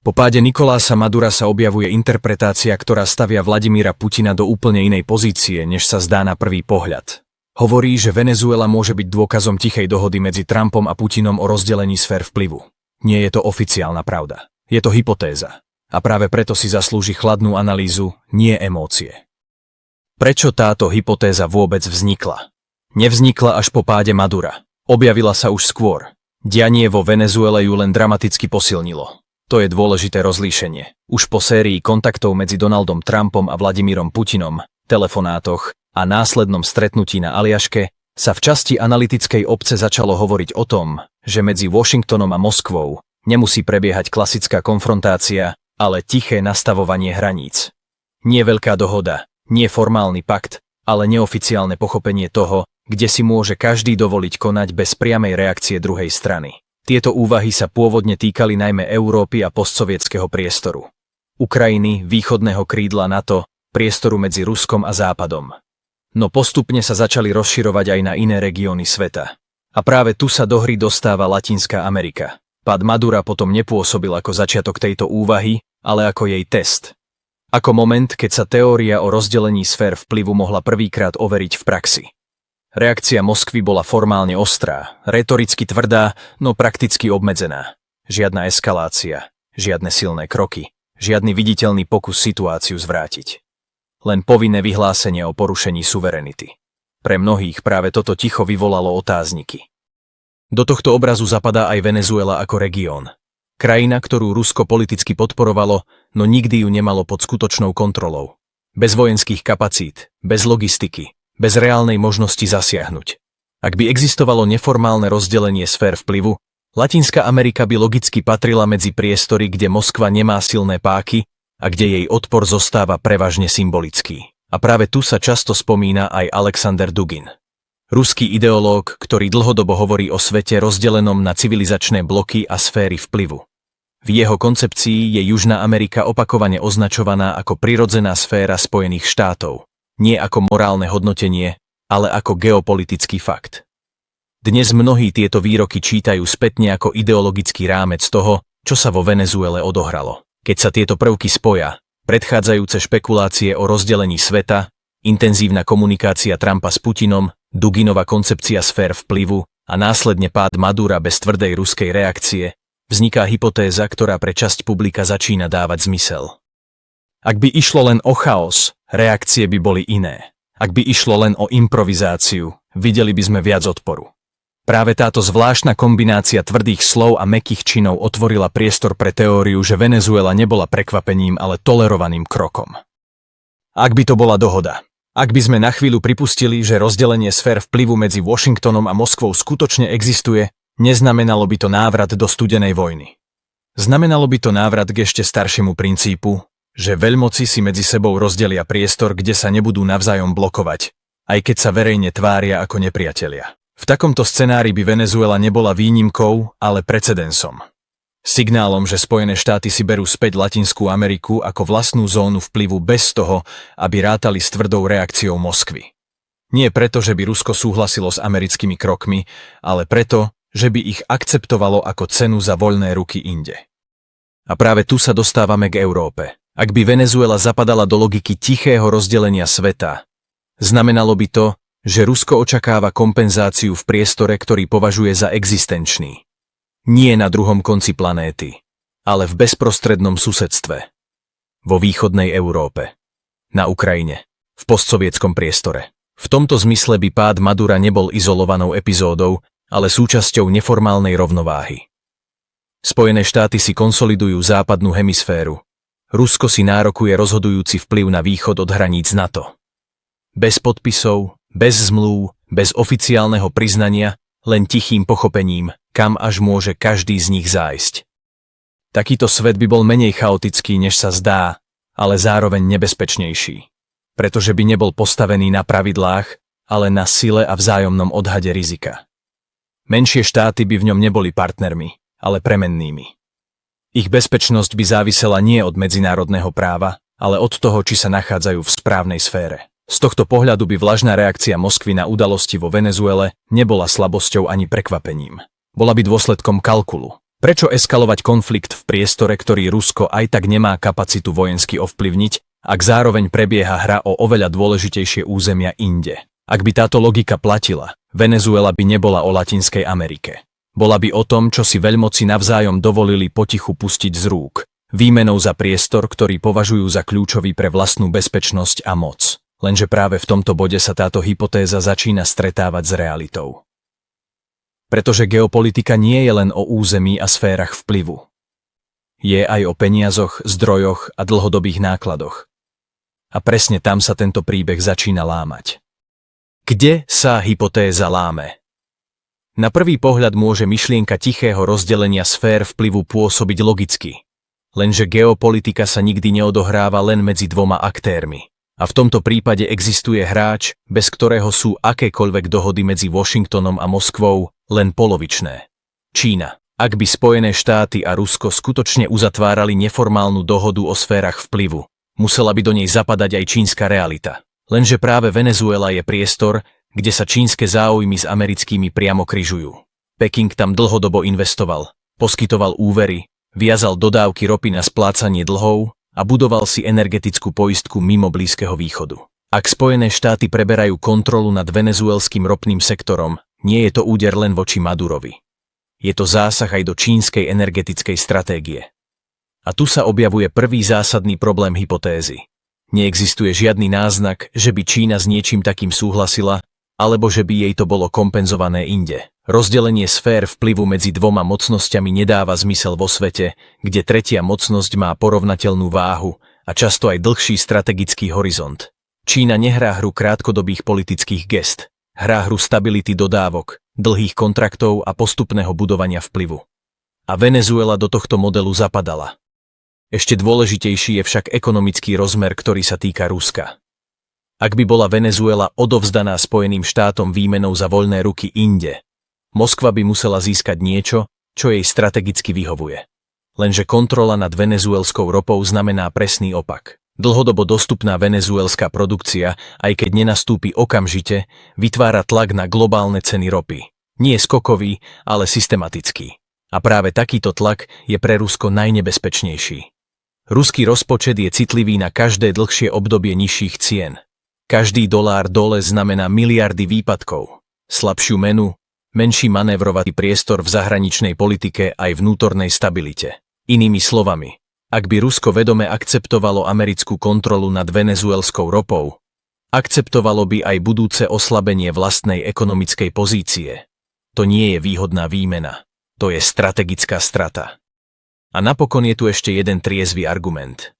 Po páde Nicolása Madura sa objavuje interpretácia, ktorá stavia Vladimíra Putina do úplne inej pozície, než sa zdá na prvý pohľad. Hovorí, že Venezuela môže byť dôkazom tichej dohody medzi Trumpom a Putinom o rozdelení sfér vplyvu. Nie je to oficiálna pravda. Je to hypotéza. A práve preto si zaslúži chladnú analýzu, nie emócie. Prečo táto hypotéza vôbec vznikla? Nevznikla až po páde Madura. Objavila sa už skôr. Dianie vo Venezuele ju len dramaticky posilnilo. To je dôležité rozlíšenie. Už po sérii kontaktov medzi Donaldom Trumpom a Vladimírom Putinom, telefonátoch a následnom stretnutí na Aliaške sa v časti analytickej obce začalo hovoriť o tom, že medzi Washingtonom a Moskvou nemusí prebiehať klasická konfrontácia, ale tiché nastavovanie hraníc. Nie veľká dohoda, nie formálny pakt, ale neoficiálne pochopenie toho, kde si môže každý dovoliť konať bez priamej reakcie druhej strany. Tieto úvahy sa pôvodne týkali najmä Európy a postsovietskeho priestoru. Ukrajiny, východného krídla NATO, priestoru medzi Ruskom a Západom. No postupne sa začali rozširovať aj na iné regióny sveta. A práve tu sa do hry dostáva Latinská Amerika. Pád Madura potom nepôsobil ako začiatok tejto úvahy, ale ako jej test. Ako moment, keď sa teória o rozdelení sfér vplyvu mohla prvýkrát overiť v praxi. Reakcia Moskvy bola formálne ostrá, retoricky tvrdá, no prakticky obmedzená. Žiadna eskalácia, žiadne silné kroky, žiadny viditeľný pokus situáciu zvrátiť. Len povinné vyhlásenie o porušení suverenity. Pre mnohých práve toto ticho vyvolalo otázniky. Do tohto obrazu zapadá aj Venezuela ako región. Krajina, ktorú Rusko politicky podporovalo, no nikdy ju nemalo pod skutočnou kontrolou. Bez vojenských kapacít, bez logistiky, bez reálnej možnosti zasiahnuť. Ak by existovalo neformálne rozdelenie sfér vplyvu, Latinská Amerika by logicky patrila medzi priestory, kde Moskva nemá silné páky a kde jej odpor zostáva prevažne symbolický. A práve tu sa často spomína aj Alexander Dugin. Ruský ideológ, ktorý dlhodobo hovorí o svete rozdelenom na civilizačné bloky a sféry vplyvu. V jeho koncepcii je Južná Amerika opakovane označovaná ako prirodzená sféra Spojených štátov. Nie ako morálne hodnotenie, ale ako geopolitický fakt. Dnes mnohí tieto výroky čítajú spätne ako ideologický rámec toho, čo sa vo Venezuele odohralo. Keď sa tieto prvky spoja, predchádzajúce špekulácie o rozdelení sveta, intenzívna komunikácia Trumpa s Putinom, Duginova koncepcia sfér vplyvu a následne pád Madura bez tvrdej ruskej reakcie, vzniká hypotéza, ktorá pre časť publika začína dávať zmysel. Ak by išlo len o chaos, reakcie by boli iné. Ak by išlo len o improvizáciu, videli by sme viac odporu. Práve táto zvláštna kombinácia tvrdých slov a mäkkých činov otvorila priestor pre teóriu, že Venezuela nebola prekvapením, ale tolerovaným krokom. Ak by to bola dohoda, ak by sme na chvíľu pripustili, že rozdelenie sfér vplyvu medzi Washingtonom a Moskvou skutočne existuje, neznamenalo by to návrat do studenej vojny. Znamenalo by to návrat k ešte staršiemu princípu, že veľmoci si medzi sebou rozdelia priestor, kde sa nebudú navzájom blokovať, aj keď sa verejne tvária ako nepriatelia. V takomto scenári by Venezuela nebola výnimkou, ale precedensom. Signálom, že Spojené štáty si berú späť Latinskú Ameriku ako vlastnú zónu vplyvu bez toho, aby rátali s tvrdou reakciou Moskvy. Nie preto, že by Rusko súhlasilo s americkými krokmi, ale preto, že by ich akceptovalo ako cenu za voľné ruky inde. A práve tu sa dostávame k Európe. Ak by Venezuela zapadala do logiky tichého rozdelenia sveta, znamenalo by to, že Rusko očakáva kompenzáciu v priestore, ktorý považuje za existenčný. Nie na druhom konci planéty, ale v bezprostrednom susedstve. Vo východnej Európe. Na Ukrajine. V postsovietskom priestore. V tomto zmysle by pád Madura nebol izolovanou epizódou, ale súčasťou neformálnej rovnováhy. Spojené štáty si konsolidujú západnú hemisféru. Rusko si nárokuje rozhodujúci vplyv na východ od hraníc NATO. Bez podpisov, bez zmlúv, bez oficiálneho priznania, len tichým pochopením, kam až môže každý z nich zájsť. Takýto svet by bol menej chaotický, než sa zdá, ale zároveň nebezpečnejší, pretože by nebol postavený na pravidlách, ale na sile a vzájomnom odhade rizika. Menšie štáty by v ňom neboli partnermi, ale premennými. Ich bezpečnosť by závisela nie od medzinárodného práva, ale od toho, či sa nachádzajú v správnej sfére. Z tohto pohľadu by vlažná reakcia Moskvy na udalosti vo Venezuele nebola slabosťou ani prekvapením. Bola by dôsledkom kalkulu, Prečo eskalovať konflikt v priestore, ktorý Rusko aj tak nemá kapacitu vojensky ovplyvniť, ak zároveň prebieha hra o oveľa dôležitejšie územia inde? Ak by táto logika platila, Venezuela by nebola o Latinskej Amerike. Bola by o tom, čo si veľmoci navzájom dovolili potichu pustiť z rúk, výmenou za priestor, ktorý považujú za kľúčový pre vlastnú bezpečnosť a moc. Lenže práve v tomto bode sa táto hypotéza začína stretávať s realitou. Pretože geopolitika nie je len o území a sférach vplyvu. Je aj o peniazoch, zdrojoch a dlhodobých nákladoch. A presne tam sa tento príbeh začína lámať. Kde sa hypotéza láme? Na prvý pohľad môže myšlienka tichého rozdelenia sfér vplyvu pôsobiť logicky. Lenže geopolitika sa nikdy neodohráva len medzi dvoma aktérmi. A v tomto prípade existuje hráč, bez ktorého sú akékoľvek dohody medzi Washingtonom a Moskvou len polovičné. Čína. Ak by Spojené štáty a Rusko skutočne uzatvárali neformálnu dohodu o sférach vplyvu, musela by do nej zapadať aj čínska realita. Lenže práve Venezuela je priestor, kde sa čínske záujmy s americkými priamo križujú. Peking tam dlhodobo investoval, poskytoval úvery, viazal dodávky ropy na splácanie dlhov a budoval si energetickú poistku mimo Blízkeho východu. Ak Spojené štáty preberajú kontrolu nad venezuelským ropným sektorom, nie je to úder len voči Madurovi. Je to zásah aj do čínskej energetickej stratégie. A tu sa objavuje prvý zásadný problém hypotézy. Neexistuje žiadny náznak, že by Čína s niečím takým súhlasila, alebo že by jej to bolo kompenzované inde. Rozdelenie sfér vplyvu medzi dvoma mocnosťami nedáva zmysel vo svete, kde tretia mocnosť má porovnateľnú váhu a často aj dlhší strategický horizont. Čína nehrá hru krátkodobých politických gest, hrá hru stability dodávok, dlhých kontraktov a postupného budovania vplyvu. A Venezuela do tohto modelu zapadala. Ešte dôležitejší je však ekonomický rozmer, ktorý sa týka Ruska. Ak by bola Venezuela odovzdaná Spojeným štátom výmenou za voľné ruky inde, Moskva by musela získať niečo, čo jej strategicky vyhovuje. Lenže kontrola nad venezuelskou ropou znamená presný opak. Dlhodobo dostupná venezuelská produkcia, aj keď nenastúpi okamžite, vytvára tlak na globálne ceny ropy. Nie skokový, ale systematický. A práve takýto tlak je pre Rusko najnebezpečnejší. Ruský rozpočet je citlivý na každé dlhšie obdobie nižších cien. Každý dolár dole znamená miliardy výpadkov, slabšiu menu, menší manévrovací priestor v zahraničnej politike aj vnútornej stabilite. Inými slovami, ak by Rusko vedome akceptovalo americkú kontrolu nad venezuelskou ropou, akceptovalo by aj budúce oslabenie vlastnej ekonomickej pozície. To nie je výhodná výmena, to je strategická strata. A napokon je tu ešte jeden triezvy argument.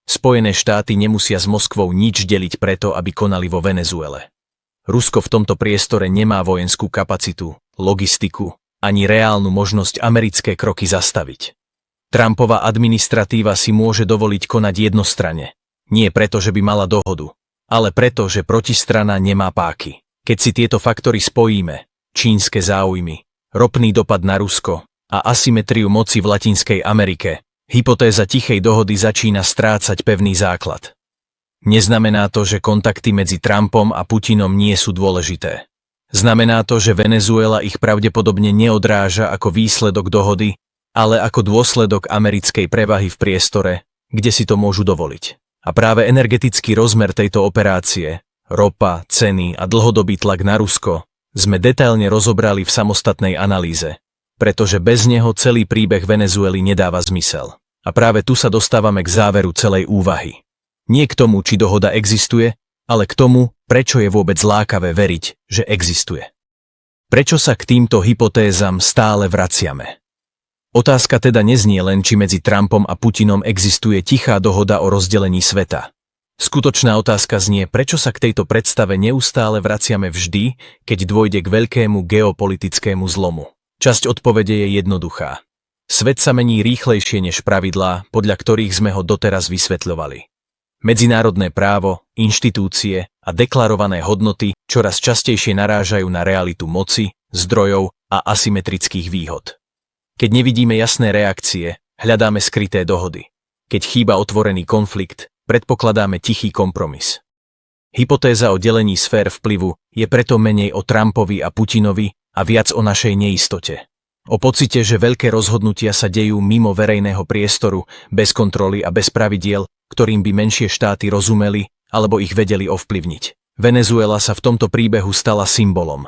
Spojené štáty nemusia s Moskvou nič deliť preto, aby konali vo Venezuele. Rusko v tomto priestore nemá vojenskú kapacitu, logistiku, ani reálnu možnosť americké kroky zastaviť. Trumpova administratíva si môže dovoliť konať jednostranne. Nie preto, že by mala dohodu, ale preto, že protistrana nemá páky. Keď si tieto faktory spojíme, čínske záujmy, ropný dopad na Rusko a asymetriu moci v Latinskej Amerike, hypotéza tichej dohody začína strácať pevný základ. Neznamená to, že kontakty medzi Trumpom a Putinom nie sú dôležité. Znamená to, že Venezuela ich pravdepodobne neodráža ako výsledok dohody, ale ako dôsledok americkej prevahy v priestore, kde si to môžu dovoliť. A práve energetický rozmer tejto operácie, ropa, ceny a dlhodobý tlak na Rusko, sme detailne rozobrali v samostatnej analýze, pretože bez neho celý príbeh Venezuely nedáva zmysel. A práve tu sa dostávame k záveru celej úvahy. Nie k tomu, či dohoda existuje, ale k tomu, prečo je vôbec lákavé veriť, že existuje. Prečo sa k týmto hypotézam stále vraciame? Otázka teda neznie len, či medzi Trumpom a Putinom existuje tichá dohoda o rozdelení sveta. Skutočná otázka znie, prečo sa k tejto predstave neustále vraciame vždy, keď dôjde k veľkému geopolitickému zlomu. Časť odpovede je jednoduchá. Svet sa mení rýchlejšie než pravidlá, podľa ktorých sme ho doteraz vysvetľovali. Medzinárodné právo, inštitúcie a deklarované hodnoty čoraz častejšie narážajú na realitu moci, zdrojov a asymetrických výhod. Keď nevidíme jasné reakcie, hľadáme skryté dohody. Keď chýba otvorený konflikt, predpokladáme tichý kompromis. Hypotéza o delení sfér vplyvu je preto menej o Trumpovi a Putinovi a viac o našej neistote. O pocite, že veľké rozhodnutia sa dejú mimo verejného priestoru, bez kontroly a bez pravidiel, ktorým by menšie štáty rozumeli alebo ich vedeli ovplyvniť. Venezuela sa v tomto príbehu stala symbolom.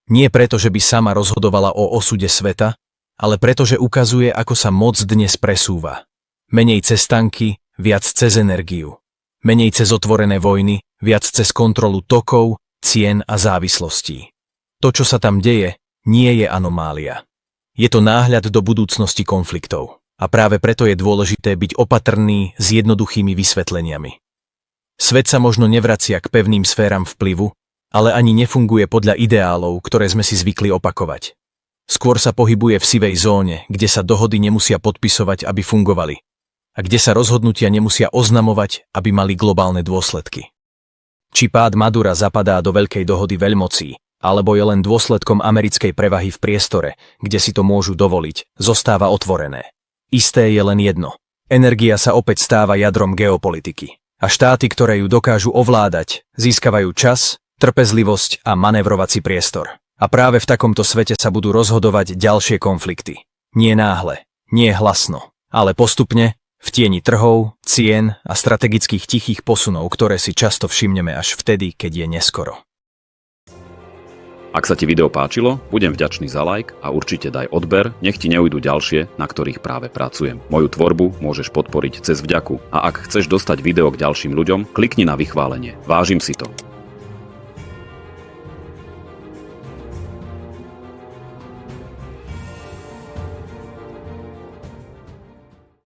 Nie preto, že by sama rozhodovala o osude sveta, ale preto, že ukazuje, ako sa moc dnes presúva. Menej cez tanky, viac cez energiu. Menej cez otvorené vojny, viac cez kontrolu tokov, cien a závislostí. To, čo sa tam deje, nie je anomália. Je to náhľad do budúcnosti konfliktov. A práve preto je dôležité byť opatrný s jednoduchými vysvetleniami. Svet sa možno nevracia k pevným sféram vplyvu, ale ani nefunguje podľa ideálov, ktoré sme si zvykli opakovať. Skôr sa pohybuje v sivej zóne, kde sa dohody nemusia podpisovať, aby fungovali, a kde sa rozhodnutia nemusia oznamovať, aby mali globálne dôsledky. Či pád Madura zapadá do veľkej dohody veľmocí, alebo je len dôsledkom americkej prevahy v priestore, kde si to môžu dovoliť, zostáva otvorené. Isté je len jedno. Energia sa opäť stáva jadrom geopolitiky. A štáty, ktoré ju dokážu ovládať, získavajú čas, trpezlivosť a manévrovací priestor. A práve v takomto svete sa budú rozhodovať ďalšie konflikty. Nie náhle, nie hlasno, ale postupne, v tieni trhov, cien a strategických tichých posunov, ktoré si často všimneme až vtedy, keď je neskoro. Ak sa ti video páčilo, budem vďačný za like a určite daj odber, nech ti neujdu ďalšie, na ktorých práve pracujem. Moju tvorbu môžeš podporiť cez vďaku a ak chceš dostať video k ďalším ľuďom, klikni na vychválenie. Vážim si to.